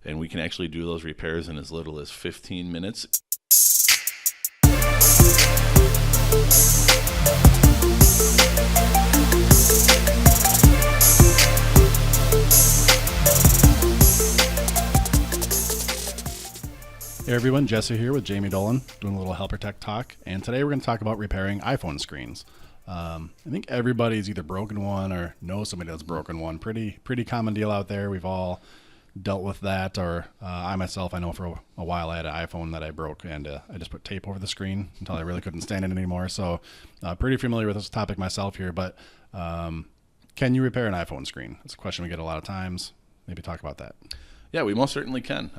and we can actually do those repairs in as little as 15 minutes. Hey everyone, Jesse here with Jamie Dolan, doing a little Helpertech talk, and today we're going to talk about repairing iPhone screens. I think everybody's either broken one or knows somebody that's broken one. Pretty common deal out there. We've all dealt with that, or I myself, I know for a while I had an iPhone that I broke, and I just put tape over the screen until I really couldn't stand it anymore. So pretty familiar with this topic myself here, but can you repair an iPhone screen? That's a question we get a lot of times. Maybe talk about that. Yeah, we most certainly can.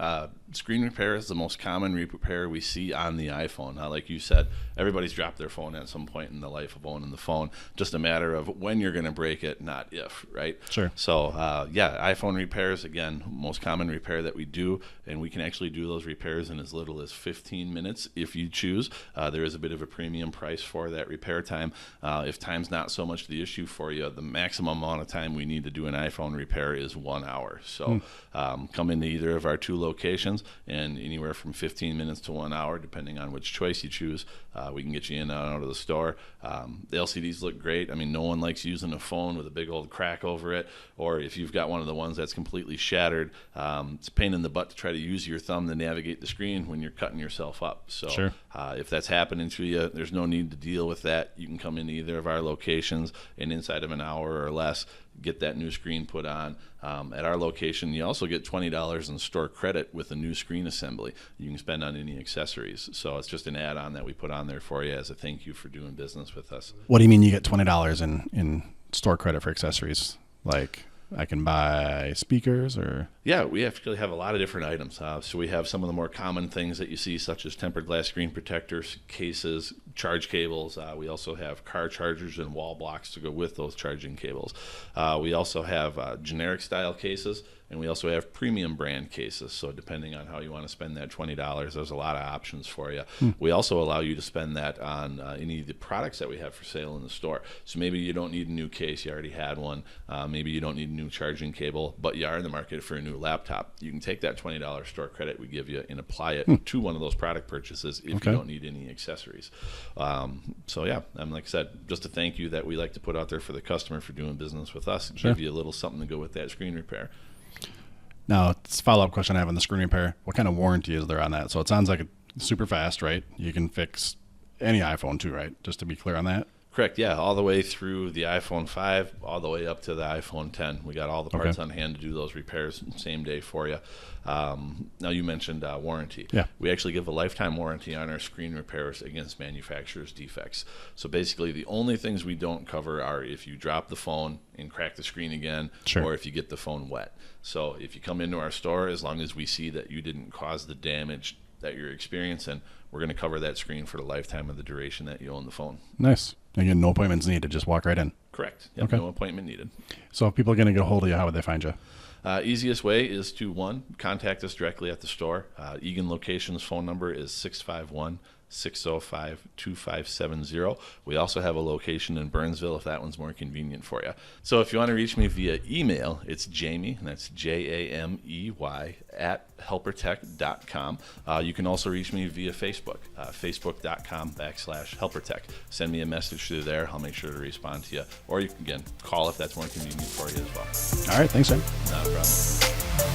Screen repair is the most common repair we see on the iPhone. Like you said, everybody's dropped their phone at some point in the life of owning the phone. Just a matter of when you're going to break it, not if, right? Sure. So, iPhone repairs, again, most common repair that we do, and we can actually do those repairs in as little as 15 minutes if you choose. There is a bit of a premium price for that repair time. If time's not so much the issue for you, the maximum amount of time we need to do an iPhone repair is 1 hour. So come into either of our two locations, and anywhere from 15 minutes to 1 hour, depending on which choice you choose, we can get you in and out of the store. The LCDs look great. I mean, no one likes using a phone with a big old crack over it, or if you've got one of the ones that's completely shattered, it's a pain in the butt to try to use your thumb to navigate the screen when you're cutting yourself up. So Sure. If that's happening to you, there's no need to deal with that. You can come into either of our locations, and inside of an hour or less, get that new screen put on. At our location, you also get $20 in store credit with a new screen assembly you can spend on any accessories. So it's just an add-on that we put on there for you as a thank you for doing business with us. What do you mean you get $20 in store credit for accessories? Like I can buy speakers or? Yeah, we actually have a lot of different items. So we have some of the more common things that you see, such as tempered glass screen protectors, cases, charge cables. We also have car chargers and wall blocks to go with those charging cables. We also have generic style cases, and we also have premium brand cases. So depending on how you want to spend that $20, there's a lot of options for you. We also allow you to spend that on any of the products that we have for sale in the store. So maybe you don't need a new case, you already had one. Maybe you don't need a new charging cable, but you are in the market for a new laptop. You can take that $20 store credit we give you and apply it to one of those product purchases if you don't need any accessories. Like I said, just a thank you that we like to put out there for the customer for doing business with us. Sure. Give you a little something to go with that screen repair. Now, it's a follow-up question I have on the screen repair. What kind of warranty is there on that? So it sounds like it's super fast, right? You can fix any iPhone too, right? Just to be clear on that. Correct, yeah, all the way through the iPhone 5, all the way up to the iPhone 10. We got all the parts on hand to do those repairs same day for you. Now, you mentioned warranty. Yeah. We actually give a lifetime warranty on our screen repairs against manufacturer's defects. So basically, the only things we don't cover are if you drop the phone and crack the screen again, or if you get the phone wet. So if you come into our store, as long as we see that you didn't cause the damage that you're experiencing, we're going to cover that screen for the lifetime of the duration that you own the phone. Nice. Again, no appointments needed. Just walk right in. Correct. Yep, no appointment needed. So if people are going to get a hold of you, how would they find you? Easiest way is to, contact us directly at the store. Eagan location's phone number is 651-605-2570. We also have a location in Burnsville if that one's more convenient for you. So if you want to reach me via email, it's Jamie, and that's Jamey, at helpertech.com. You can also reach me via Facebook, facebook.com/Helpertech. Send me a message through there. I'll make sure to respond to you. Or you can, again, call if that's more convenient for you as well. All right. Thanks, Sam. Not a problem.